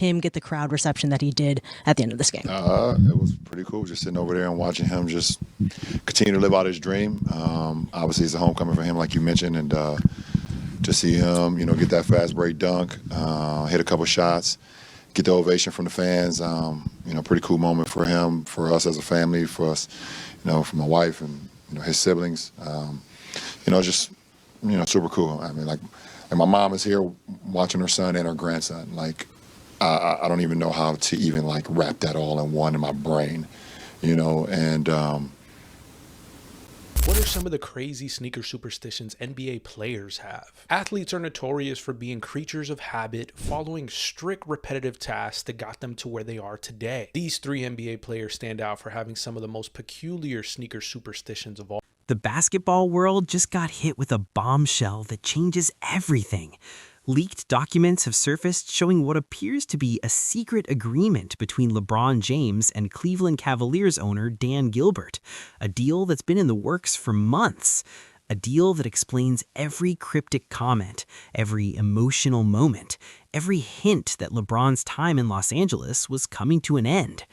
him get the crowd reception that he did at the end of this game? It was pretty cool just sitting over there and watching him just continue to live out his dream. Obviously, it's a homecoming for him, like you mentioned, and to see him, get that fast break dunk, hit a couple shots, get the ovation from the fans. Pretty cool moment for him, for us as a family, for us, for my wife and his siblings. Just super cool. I mean, like my mom is here watching her son and her grandson. Like, I don't even know how to even like wrap that all in one in my brain, and. What are some of the crazy sneaker superstitions NBA players have? Athletes are notorious for being creatures of habit, following strict repetitive tasks that got them to where they are today. These three NBA players stand out for having some of the most peculiar sneaker superstitions of all. The basketball world just got hit with a bombshell that changes everything. Leaked documents have surfaced showing what appears to be a secret agreement between LeBron James and Cleveland Cavaliers owner Dan Gilbert, a deal that's been in the works for months. A deal that explains every cryptic comment, every emotional moment, every hint that LeBron's time in Los Angeles was coming to an end.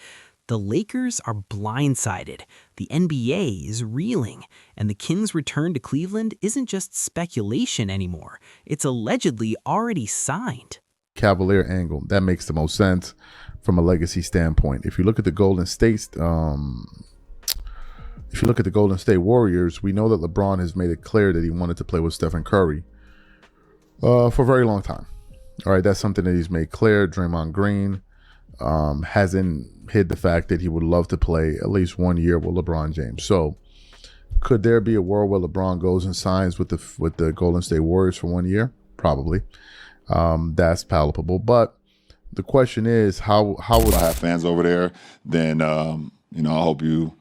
The Lakers are blindsided, the NBA is reeling, and the Kings' return to Cleveland isn't just speculation anymore. It's allegedly already signed. Cavalier angle, that makes the most sense from a legacy standpoint. If you look at the Golden State, Warriors, we know that LeBron has made it clear that he wanted to play with Steph Curry for a very long time. All right, that's something that he's made clear. Draymond Green hasn't hid the fact that he would love to play at least 1 year with LeBron James. So could there be a world where LeBron goes and signs with the Golden State Warriors for 1 year? Probably. That's palpable. But the question is, how would I have fans over there? Then, I hope you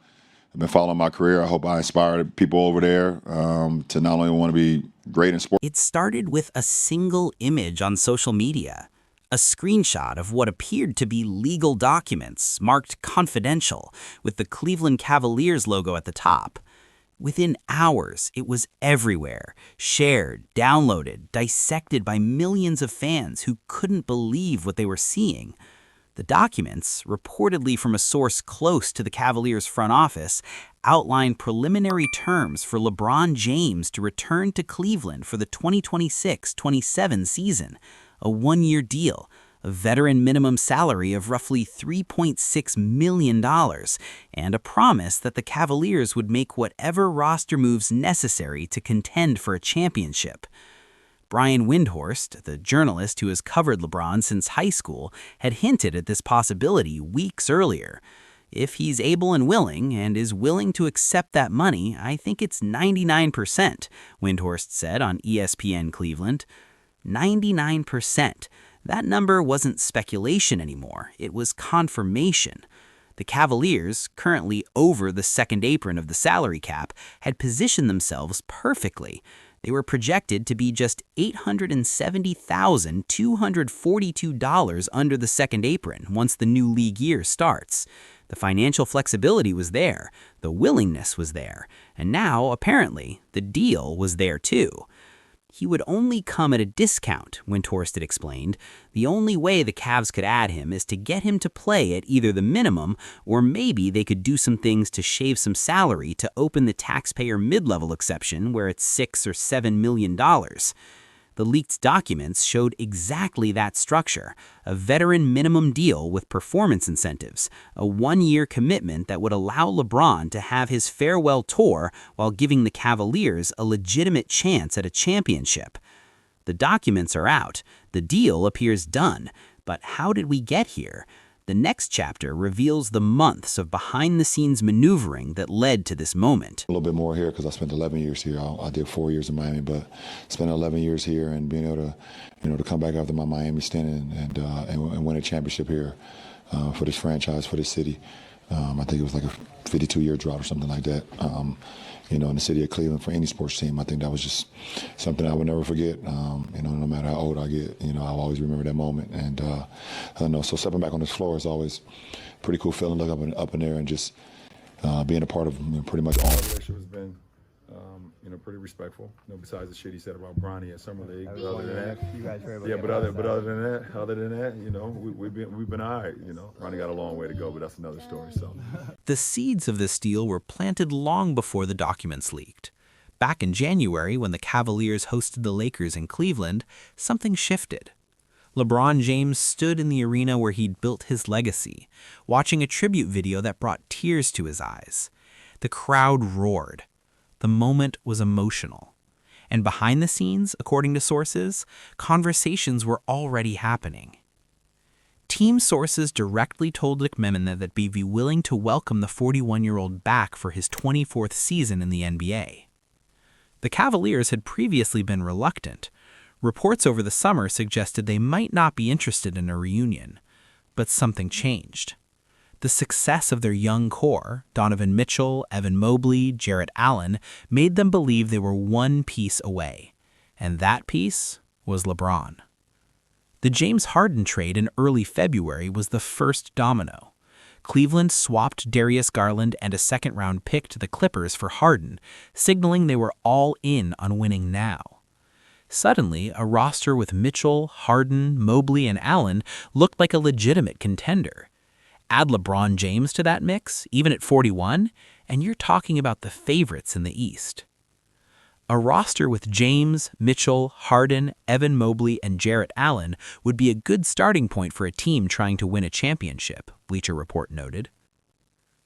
have been following my career. I hope I inspired people over there to not only want to be great in sports. It started with a single image on social media. A screenshot of what appeared to be legal documents marked confidential with the Cleveland Cavaliers logo at the top. Within hours, it was everywhere, shared, downloaded, dissected by millions of fans who couldn't believe what they were seeing. The documents, reportedly from a source close to the Cavaliers' front office, outlined preliminary terms for LeBron James to return to Cleveland for the 2026-27 season. A one-year deal, a veteran minimum salary of roughly $3.6 million, and a promise that the Cavaliers would make whatever roster moves necessary to contend for a championship. Brian Windhorst, the journalist who has covered LeBron since high school, had hinted at this possibility weeks earlier. If he's able and willing, and is willing to accept that money, I think it's 99%, Windhorst said on ESPN Cleveland. 99%. That number wasn't speculation anymore. It was confirmation. The Cavaliers, currently over the second apron of the salary cap, had positioned themselves perfectly. They were projected to be just $870,242 under the second apron once the new league year starts. The financial flexibility was there, the willingness was there, and now, apparently, the deal was there too. He would only come at a discount, Windhorst had explained. The only way the Cavs could add him is to get him to play at either the minimum, or maybe they could do some things to shave some salary to open the taxpayer mid-level exception where it's $6 or $7 million. The leaked documents showed exactly that structure, a veteran minimum deal with performance incentives, a one-year commitment that would allow LeBron to have his farewell tour while giving the Cavaliers a legitimate chance at a championship. The documents are out, the deal appears done, but how did we get here? The next chapter reveals the months of behind-the-scenes maneuvering that led to this moment. A little bit more here because I spent 11 years here. I did 4 years in Miami, but spent 11 years here and being able to, to come back after my Miami stint and win a championship here for this franchise, for this city. I think it was like a 52-year drought or something like that. In the city of Cleveland for any sports team. I think that was just something I would never forget. No matter how old I get, I'll always remember that moment. And so stepping back on this floor is always a pretty cool feeling. Look up in there and just being a part of pretty much all. The relationship has been Pretty respectful. Besides the shit he said about Bronny at Summer League. But other than that, you guys heard about other than that, we've been all right. Bronny got a long way to go, but that's another story. So, The seeds of this deal were planted long before the documents leaked. Back in January, when the Cavaliers hosted the Lakers in Cleveland, something shifted. LeBron James stood in the arena where he'd built his legacy, watching a tribute video that brought tears to his eyes. The crowd roared. The moment was emotional. And behind the scenes, according to sources, conversations were already happening. Team sources directly told McMenamin that they'd be willing to welcome the 41-year-old back for his 24th season in the NBA. The Cavaliers had previously been reluctant. Reports over the summer suggested they might not be interested in a reunion, but something changed. The success of their young core, Donovan Mitchell, Evan Mobley, Jarrett Allen, made them believe they were one piece away, and that piece was LeBron. The James Harden trade in early February was the first domino. Cleveland swapped Darius Garland and a second-round pick to the Clippers for Harden, signaling they were all in on winning now. Suddenly, a roster with Mitchell, Harden, Mobley, and Allen looked like a legitimate contender. Add LeBron James to that mix, even at 41, and you're talking about the favorites in the East. A roster with James, Mitchell, Harden, Evan Mobley, and Jarrett Allen would be a good starting point for a team trying to win a championship, Bleacher Report noted.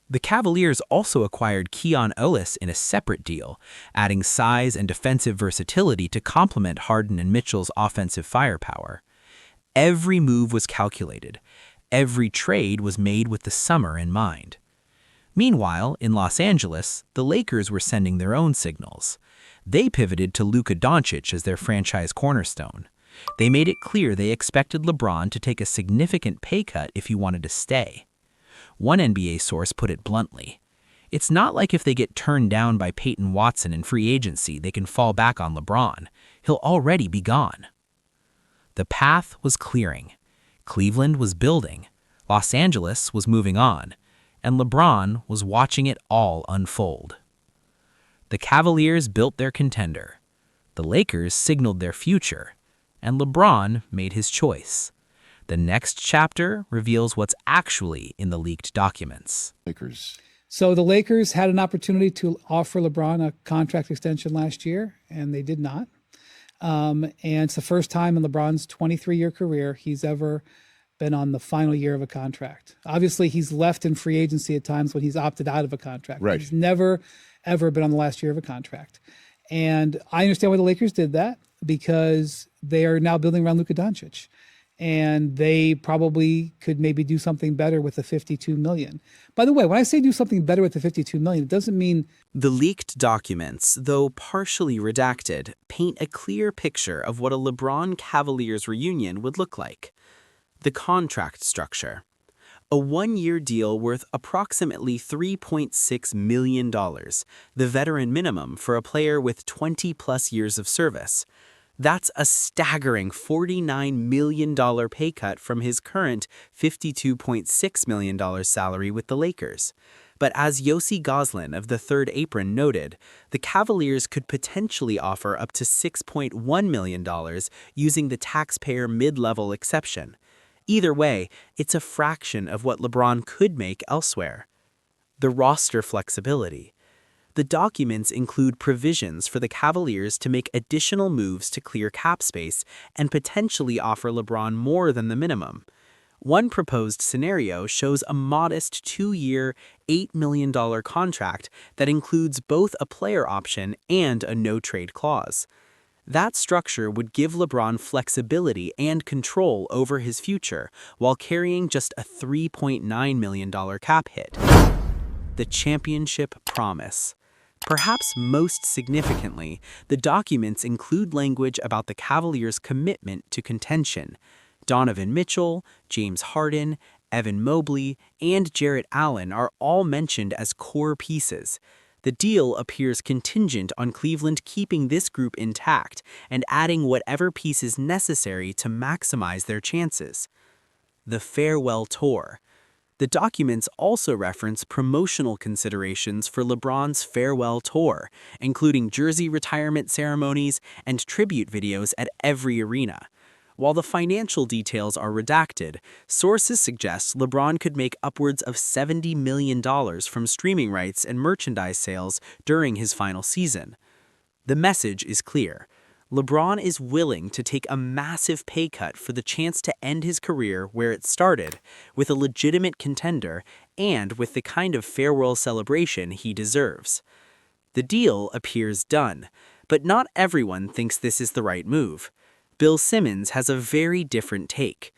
The Cavaliers also acquired Keon Ellis in a separate deal, adding size and defensive versatility to complement Harden and Mitchell's offensive firepower. Every move was calculated. Every trade was made with the summer in mind. Meanwhile, in Los Angeles, the Lakers were sending their own signals. They pivoted to Luka Doncic as their franchise cornerstone. They made it clear they expected LeBron to take a significant pay cut if he wanted to stay. One NBA source put it bluntly. It's not like if they get turned down by Peyton Watson in free agency, they can fall back on LeBron. He'll already be gone. The path was clearing. Cleveland was building, Los Angeles was moving on, and LeBron was watching it all unfold. The Cavaliers built their contender. The Lakers signaled their future, and LeBron made his choice. The next chapter reveals what's actually in the leaked documents. Lakers. So the Lakers had an opportunity to offer LeBron a contract extension last year, and they did not. And it's the first time in LeBron's 23-year career he's ever been on the final year of a contract. Obviously, he's left in free agency at times when he's opted out of a contract. Right. He's never, ever been on the last year of a contract. And I understand why the Lakers did that, because they are now building around Luka Doncic. And they probably could maybe do something better with the $52 million. By the way, when I say do something better with the $52 million, it doesn't mean... The leaked documents, though partially redacted, paint a clear picture of what a LeBron Cavaliers reunion would look like. The contract structure. A one-year deal worth approximately $3.6 million, the veteran minimum for a player with 20-plus years of service. That's a staggering $49 million pay cut from his current $52.6 million salary with the Lakers. But as Yossi Goslin of the Third Apron noted, the Cavaliers could potentially offer up to $6.1 million using the taxpayer mid-level exception. Either way, it's a fraction of what LeBron could make elsewhere. The roster flexibility. The documents include provisions for the Cavaliers to make additional moves to clear cap space and potentially offer LeBron more than the minimum. One proposed scenario shows a modest 2-year, $8 million contract that includes both a player option and a no-trade clause. That structure would give LeBron flexibility and control over his future while carrying just a $3.9 million cap hit. The championship promise. Perhaps most significantly, the documents include language about the Cavaliers' commitment to contention. Donovan Mitchell, James Harden, Evan Mobley, and Jarrett Allen are all mentioned as core pieces. The deal appears contingent on Cleveland keeping this group intact and adding whatever pieces necessary to maximize their chances. The farewell tour. The documents also reference promotional considerations for LeBron's farewell tour, including jersey retirement ceremonies and tribute videos at every arena. While the financial details are redacted, sources suggest LeBron could make upwards of $70 million from streaming rights and merchandise sales during his final season. The message is clear. LeBron is willing to take a massive pay cut for the chance to end his career where it started, with a legitimate contender and with the kind of farewell celebration he deserves. The deal appears done, but not everyone thinks this is the right move. Bill Simmons has a very different take.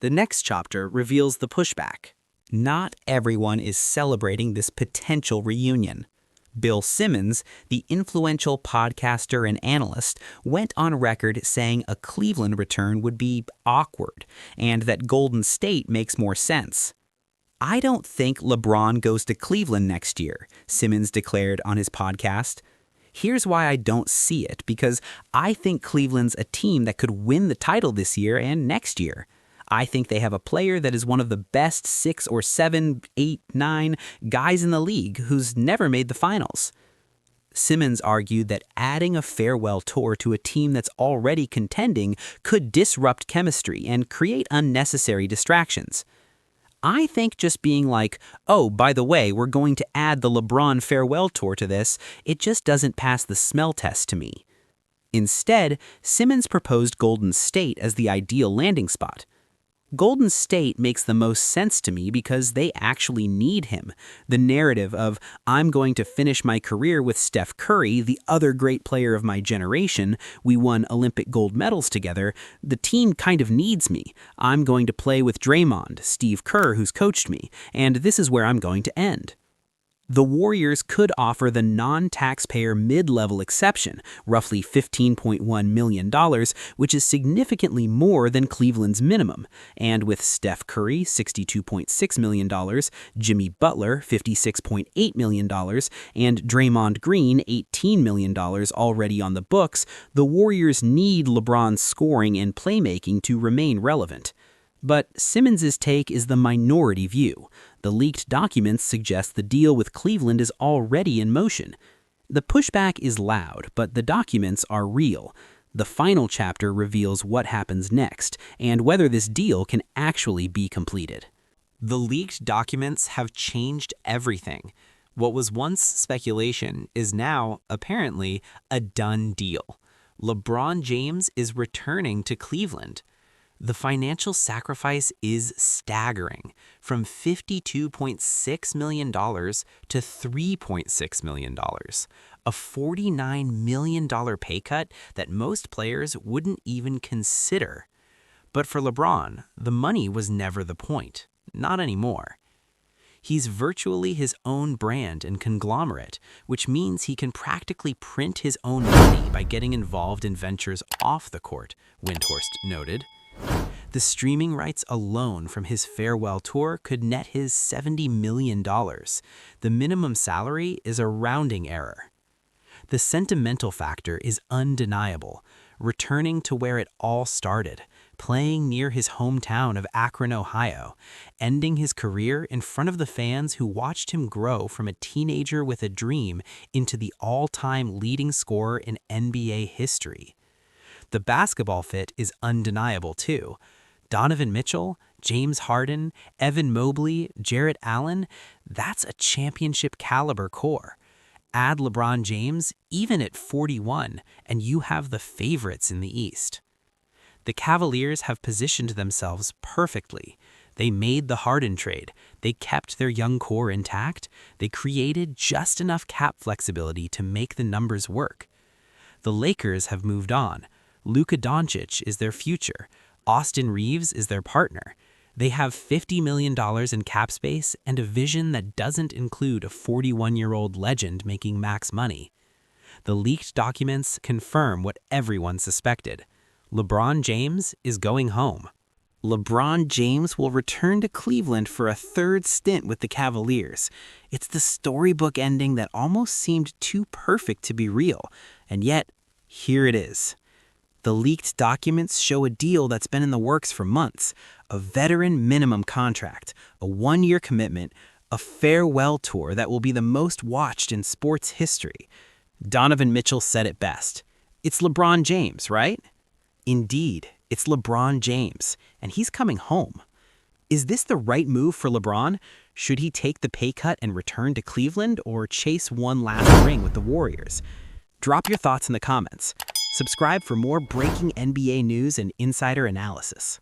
The next chapter reveals the pushback. Not everyone is celebrating this potential reunion. Bill Simmons, the influential podcaster and analyst, went on record saying a Cleveland return would be awkward and that Golden State makes more sense. "I don't think LeBron goes to Cleveland next year," Simmons declared on his podcast. "Here's why I don't see it, because I think Cleveland's a team that could win the title this year and next year. I think they have a player that is one of the best 6 or 7, 8, 9 guys in the league who's never made the finals." Simmons argued that adding a farewell tour to a team that's already contending could disrupt chemistry and create unnecessary distractions. "I think just being like, oh, by the way, we're going to add the LeBron farewell tour to this, it just doesn't pass the smell test to me." Instead, Simmons proposed Golden State as the ideal landing spot. "Golden State makes the most sense to me because they actually need him. The narrative of, I'm going to finish my career with Steph Curry, the other great player of my generation, we won Olympic gold medals together, the team kind of needs me. I'm going to play with Draymond, Steve Kerr, who's coached me, and this is where I'm going to end." The Warriors could offer the non-taxpayer mid-level exception, roughly $15.1 million, which is significantly more than Cleveland's minimum. And with Steph Curry, $62.6 million, Jimmy Butler, $56.8 million, and Draymond Green, $18 million already on the books, the Warriors need LeBron's scoring and playmaking to remain relevant. But Simmons' take is the minority view. The leaked documents suggest the deal with Cleveland is already in motion. The pushback is loud, but the documents are real. The final chapter reveals what happens next and whether this deal can actually be completed. The leaked documents have changed everything. What was once speculation is now, apparently, a done deal. LeBron James is returning to Cleveland. The financial sacrifice is staggering, from $52.6 million to $3.6 million, a $49 million pay cut that most players wouldn't even consider. But for LeBron, the money was never the point, not anymore. He's virtually his own brand and conglomerate, which means he can practically print his own money by getting involved in ventures off the court, Windhorst noted. The streaming rights alone from his farewell tour could net his $70 million. The minimum salary is a rounding error. The sentimental factor is undeniable, returning to where it all started, playing near his hometown of Akron, Ohio, ending his career in front of the fans who watched him grow from a teenager with a dream into the all-time leading scorer in NBA history. The basketball fit is undeniable too. Donovan Mitchell, James Harden, Evan Mobley, Jarrett Allen, that's a championship caliber core. Add LeBron James, even at 41, and you have the favorites in the East. The Cavaliers have positioned themselves perfectly. They made the Harden trade. They kept their young core intact. They created just enough cap flexibility to make the numbers work. The Lakers have moved on. Luka Doncic is their future. Austin Reeves is their partner. They have $50 million in cap space and a vision that doesn't include a 41-year-old legend making max money. The leaked documents confirm what everyone suspected. LeBron James is going home. LeBron James will return to Cleveland for a third stint with the Cavaliers. It's the storybook ending that almost seemed too perfect to be real, and yet, here it is. The leaked documents show a deal that's been in the works for months, a veteran minimum contract, A 1-year commitment, a farewell tour that will be the most watched in sports history. Donovan Mitchell said it best. It's LeBron James, right? Indeed, it's LeBron James, and he's coming home. Is this the right move for LeBron? Should he take the pay cut and return to Cleveland or chase one last ring with the Warriors? Drop your thoughts in the comments. Subscribe for more breaking NBA news and insider analysis.